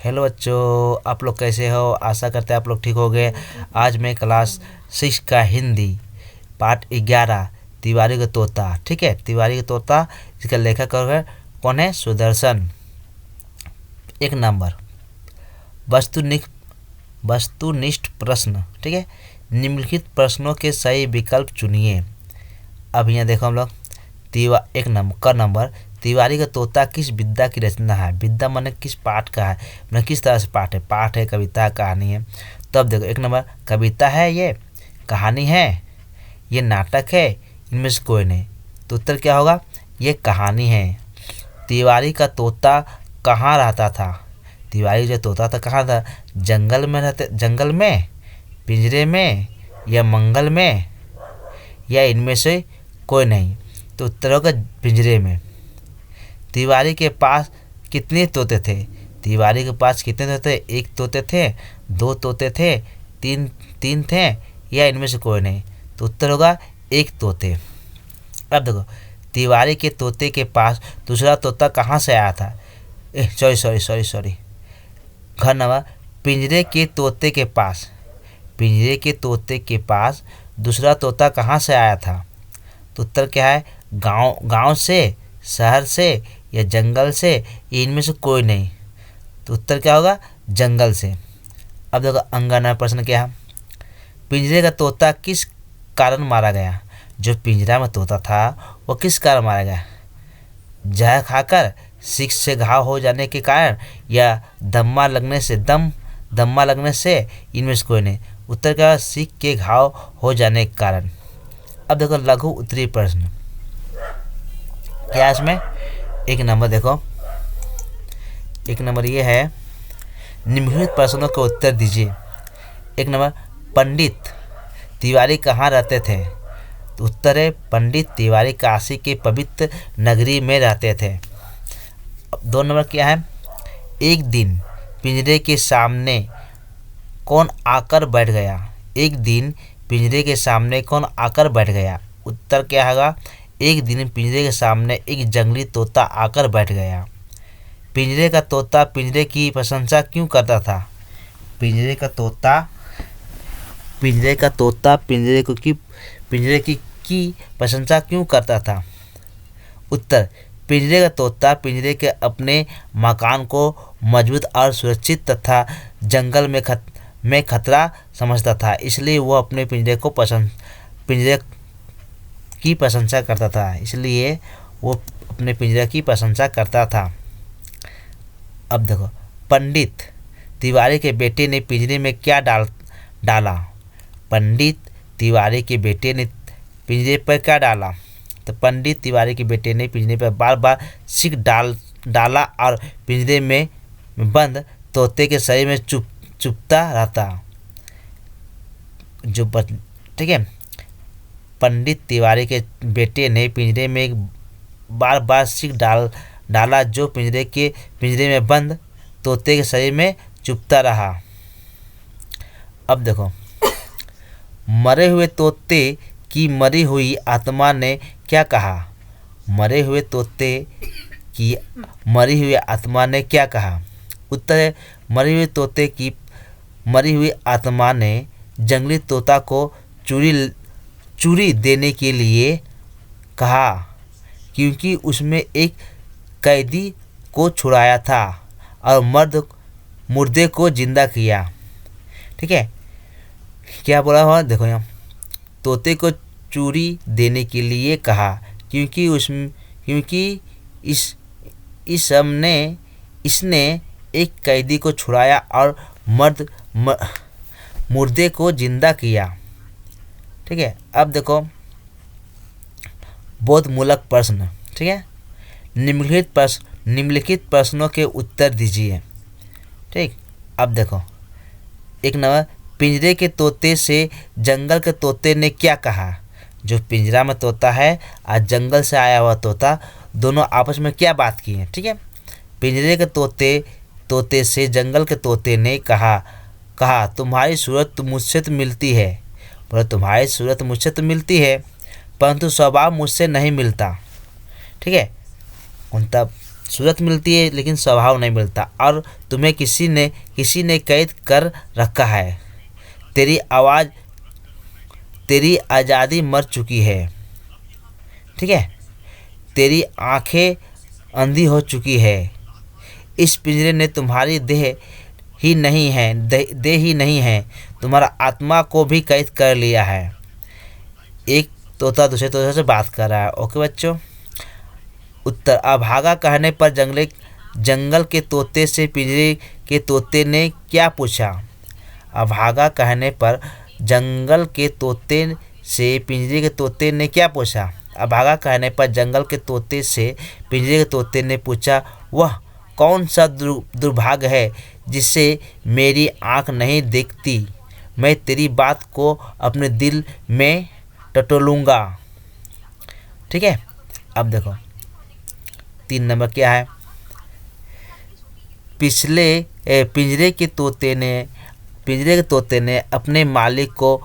Hello बच्चों, आप लोग कैसे हो? आशा करते हैं आप लोग ठीक हो गए। आज मैं क्लास 6 का हिंदी पाठ 11 तिवारी का तोता, ठीक है, तिवारी का तोता, इसका लेखक कौन है? सुदर्शन। एक नंबर, वस्तुनिष्ठ वस्तुनिष्ठ प्रश्न, ठीक है। निम्नलिखित प्रश्नों के सही विकल्प चुनिए। अब यहाँ देखो हम लोग एक नंबर तिवारी का तोता किस विद्या की रचना है? विद्या माने किस पाठ का है, माने किस तरह से पाठ है, कविता है, कहानी है। तब देखो एक नंबर, कविता है, ये कहानी है, ये नाटक है, इनमें से कोई नहीं। तो उत्तर क्या होगा? ये कहानी है। तिवारी का तोता कहाँ रहता था? तिवारी जो तोता था कहाँ था? जंगल में, पिंजरे में, या मंगल में, या इनमें से कोई नहीं। तो उत्तर होगा पिंजरे में। तिवारी के पास कितने तोते थे? तिवारी के पास कितने तोते? एक तोते थे, दो तोते थे, तीन थे, या इनमें से कोई नहीं। तो उत्तर होगा एक तोते। अब देखो, तिवारी के तोते के पास दूसरा तोता कहाँ से आया था? सॉरी, घर नंबर, पिंजरे के तोते के पास दूसरा तोता कहाँ से आया था? तो उत्तर क्या है? गांव से, शहर से, या जंगल से, इनमें से कोई नहीं। तो उत्तर क्या होगा? जंगल से। अब देखो अंगना प्रश्न क्या है? पिंजरे का तोता किस कारण मारा गया? जो पिंजरा में तोता था वो किस कारण मारा गया? जहर खाकर, सीख से घाव हो जाने के कारण, या दम्मा लगने से, इनमें से कोई नहीं। उत्तर क्या? सीख के घाव हो जाने के कारण। अब देखो लघु उत्तरीय प्रश्न क्या है इसमें? एक नंबर देखो, एक नंबर ये है, निम्नलिखित प्रश्नों के उत्तर दीजिए। एक नंबर, पंडित तिवारी कहाँ रहते थे? तो उत्तर है पंडित तिवारी काशी के पवित्र नगरी में रहते थे। अब दो नंबर क्या है? एक दिन पिंजरे के सामने कौन आकर बैठ गया? एक दिन पिंजरे के सामने कौन आकर बैठ गया? उत्तर क्या होगा? एक दिन पिंजरे के सामने एक जंगली तोता आकर बैठ गया। पिंजरे का तोता पिंजरे की प्रशंसा क्यों करता था? पिंजरे का तोता पिंजरे की प्रशंसा क्यों करता था? उत्तर, पिंजरे का तोता पिंजरे के अपने मकान को मजबूत और सुरक्षित तथा जंगल में खतरा समझता था, इसलिए वो अपने पिंजरे की प्रशंसा करता था, इसलिए वो अपने पिंजरे की प्रशंसा करता था। अब देखो, पंडित तिवारी के बेटे ने पिंजरे में क्या डाला? पंडित तिवारी के बेटे ने पिंजरे पर क्या डाला? तो पंडित तिवारी के बेटे ने पिंजरे पर बार बार सीख डाला और पिंजरे में बंद तोते के शरीर में चुपता रहता। ठीक है, पंडित तिवारी के बेटे ने पिंजरे में एक बार सीख डाला जो पिंजरे में बंद तोते के शरीर में चुपता रहा। अब देखो, मरे हुए तोते की मरी हुई आत्मा ने क्या कहा? मरे हुए तोते की मरी हुई आत्मा ने क्या कहा? उत्तर है, मरे हुए तोते की मरी हुई आत्मा ने जंगली तोता को चूरी देने के लिए कहा, क्योंकि उसमें एक कैदी को छुड़ाया था और मुर्दे को जिंदा किया। ठीक है, क्या बोला हुआ देखो यहाँ, तोते को चूरी देने के लिए कहा, क्योंकि इसने एक कैदी को छुड़ाया और मुर्दे को जिंदा किया। ठीक है, अब देखो बोधमूलक प्रश्न, ठीक है, निम्नलिखित प्रश्नों के उत्तर दीजिए। ठीक, अब देखो एक नंबर, पिंजरे के तोते से जंगल के तोते ने क्या कहा? जो पिंजरा में तोता है और जंगल से आया हुआ तोता, दोनों आपस में क्या बात की है? ठीक है, पिंजरे के तोते से जंगल के तोते ने कहा तुम्हारी सूरत मुझसे तो मिलती है, बोले तुम्हारी सूरत मुझसे तो मिलती है, परंतु स्वभाव मुझसे नहीं मिलता। ठीक है, तब सूरत मिलती है लेकिन स्वभाव नहीं मिलता, और तुम्हें किसी ने कैद कर रखा है। तेरी आज़ादी मर चुकी है, ठीक है। तेरी आंखें अंधी हो चुकी है। इस पिंजरे ने तुम्हारी देह ही नहीं है, तुम्हारा आत्मा को भी कैद कर लिया है। एक तोता दूसरे तोते से बात कर रहा है। ओके बच्चों। उत्तर, अभागा कहने पर जंगल के तोते से पिंजरे के तोते ने क्या पूछा? अभागा कहने पर जंगल के तोते से पिंजरे के तोते ने क्या पूछा? अभागा कहने पर जंगल के तोते से पिंजरे के तोते ने पूछा, वह कौन सा दुर्भाग्य है जिससे मेरी आँख नहीं देखती? मैं तेरी बात को अपने दिल में टटोलूँगा, ठीक है। अब देखो 3 नंबर क्या है। पिंजरे के तोते ने अपने मालिक को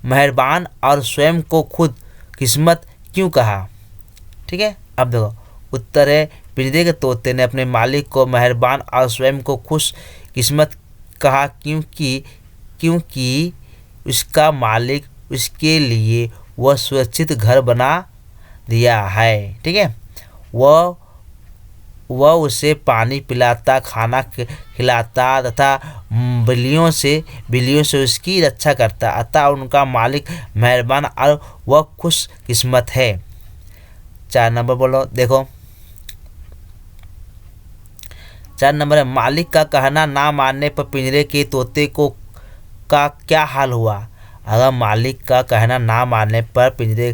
मेहरबान और स्वयं को खुद किस्मत क्यों कहा? ठीक है। अब देखो उत्तर है, पिंजरे के तोते ने अपने मालिक को मेहरबान और स्वयं को खुश किस्मत कहा क्योंकि उसका मालिक उसके लिए वह सुरक्षित घर बना दिया है, ठीक है। वह उसे पानी पिलाता, खाना खिलाता तथा बिल्लियों से उसकी रक्षा करता, अतः उनका मालिक मेहरबान और वह खुश किस्मत है। 4 नंबर बोलो, देखो 4 नंबर है, मालिक का कहना ना मानने पर पिंजरे के तोते का क्या हाल हुआ? अगर मालिक का कहना ना मानने पर पिंजरे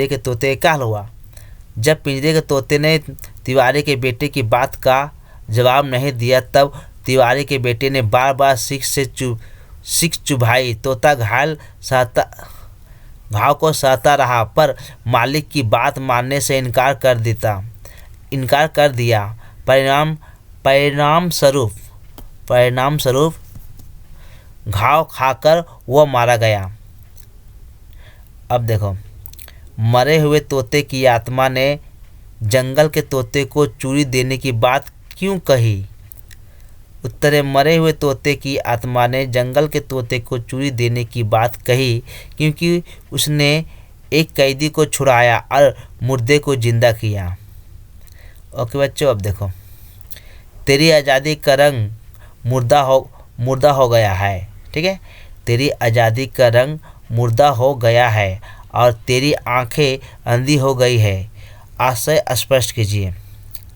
के तोते का क्या हाल हुआ? जब पिंजरे के तोते ने तिवारी के बेटे की बात का जवाब नहीं दिया, तब तिवारी के बेटे ने बार बार सीख चुभाई। तोता घाव को सहता रहा, पर मालिक की बात मानने से इनकार कर दिया। परिणाम स्वरूप घाव खाकर वह मारा गया। अब देखो, मरे हुए तोते की आत्मा ने जंगल के तोते को चूड़ी देने की बात क्यों कही? उत्तर है, मरे हुए तोते की आत्मा ने जंगल के तोते को चूड़ी देने की बात कही क्योंकि उसने एक कैदी को छुड़ाया और मुर्दे को जिंदा किया। ओके बच्चों। अब देखो, तेरी आज़ादी का रंग मुर्दा हो गया है, ठीक है। तेरी आज़ादी का रंग मुर्दा हो गया है और तेरी आंखें अंधी हो गई है। आशय स्पष्ट कीजिए।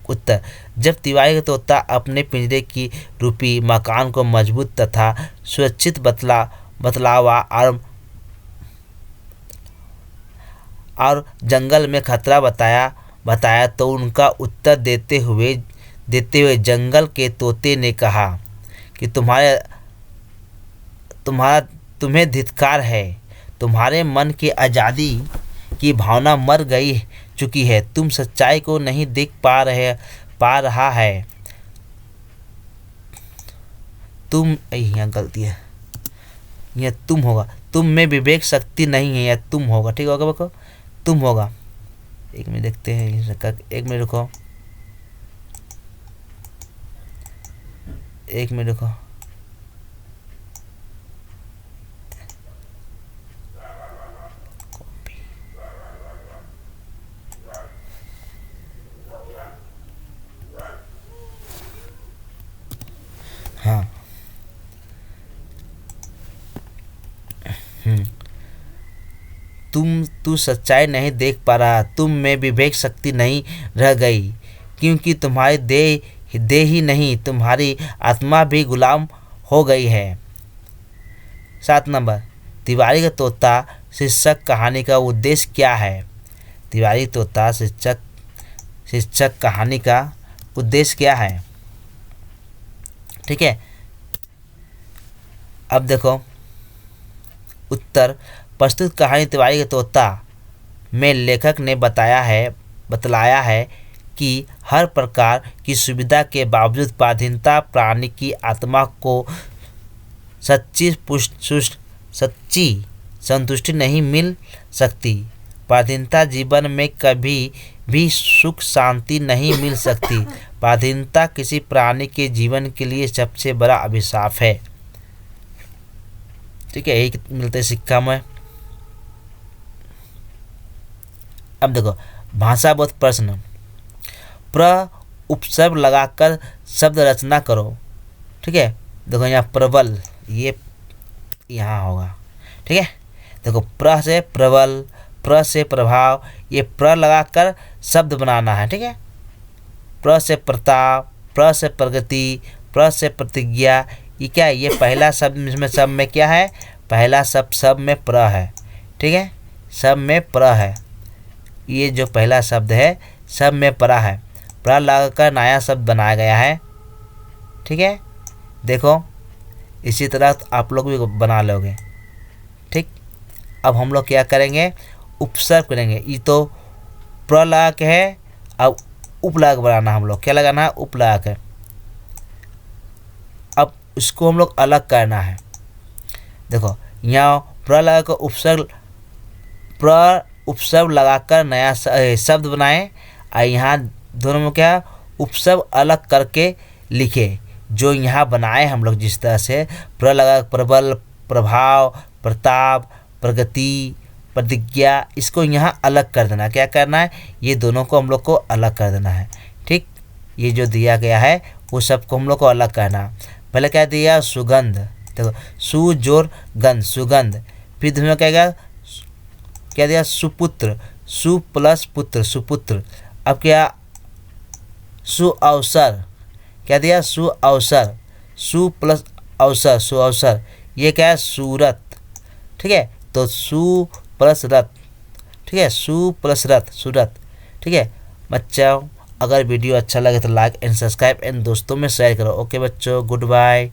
उत्तर, जब तिवारी का तोता अपने पिंजरे की रूपी मकान को मजबूत तथा सुरक्षित बतलावा और जंगल में खतरा बताया तो उनका उत्तर देते हुए जंगल के तोते ने कहा कि तुम्हें धिक्कार है। तुम्हारे मन की आज़ादी की भावना मर चुकी है। तुम सच्चाई को नहीं देख पा रहा है। यहाँ गलती है, यह तुम होगा। तुम में विवेक शक्ति नहीं है, या तुम होगा, ठीक होगा बको, तुम होगा। एक मिनट देखते हैं, एक मिनट रुको, हाँ। तू सच्चाई नहीं देख पा रहा। तुम में विवेक शक्ति नहीं रह गई क्योंकि तुम्हारी देह ही नहीं, तुम्हारी आत्मा भी गुलाम हो गई है। 7 नंबर, तिवारी का तोता शीर्षक कहानी का उद्देश्य क्या है? तिवारी तोता शीर्षक कहानी का उद्देश्य क्या है? ठीक है। अब देखो उत्तर, प्रस्तुत कहानी तिवारी का तोता में लेखक ने बतलाया है कि हर प्रकार की सुविधा के बावजूद पराधीनता प्राणी की आत्मा को सच्ची संतुष्टि नहीं मिल सकती। पराधीनता जीवन में कभी भी सुख शांति नहीं मिल सकती। पराधीनता किसी प्राणी के जीवन के लिए सबसे बड़ा अभिशाप है। ठीक है, यही मिलते सिक्का में। अब देखो भाषा बोध प्रश्न। प्र उपसर्ग लगाकर शब्द रचना करो। ठीक है, देखो यहाँ प्रबल, ये यहाँ होगा। ठीक है, देखो प्र से प्रबल, प्र से प्रभाव, ये प्र लगाकर शब्द बनाना है। ठीक है, प्र से प्रताप, प्र से प्रगति, प्र से प्रतिज्ञा। ये क्या है, ये पहला शब्द इसमें सब में क्या है, पहला शब्द सब में प्र है। ठीक है, सब में प्र है, ये जो पहला शब्द है सब में प्र है। प्र लगाकर नया शब्द बनाया गया है। ठीक है, देखो इसी तरह आप लोग भी बना लोगे। ठीक, अब हम लोग क्या करेंगे, उपसर्ग करेंगे। ये तो प्र लगा के है, अब उप लगा के बनाना हम लोग। क्या लगाना है, उप लगा के। अब इसको हम लोग अलग करना है। देखो यहाँ प्र लगा कर उपसर्ग, प्र उपसर्ग लगाकर नया शब्द बनाए, और यहाँ दोनों में क्या उपसर्ग अलग करके लिखे। जो यहाँ बनाए हम लोग जिस तरह से प्र लगा प्रबल, प्रभाव, प्रताप, प्रगति, प्रतिज्ञा, इसको यहाँ अलग कर देना। क्या करना है, ये दोनों को हम लोग को अलग कर देना है। ठीक, ये जो दिया गया है वो सबको हम लोग को अलग करना। पहले क्या दिया, सुगंध। देखो सु जोर गंध, सुगंध। फिर तुम्हें क्या दिया, सुपुत्र, सु प्लस पुत्र, सुपुत्र। अब क्या, सु अवसर, क्या दिया, सु अवसर, सु प्लस अवसर, सु अवसर। ये क्या है, सूरत। ठीक है, तो सु प्लस रथ। ठीक है, सु प्लस रथ, सूरत। ठीक है बच्चों, अगर वीडियो अच्छा लगे तो लाइक एंड सब्सक्राइब एंड दोस्तों में शेयर करो। ओके बच्चों, गुड बाय।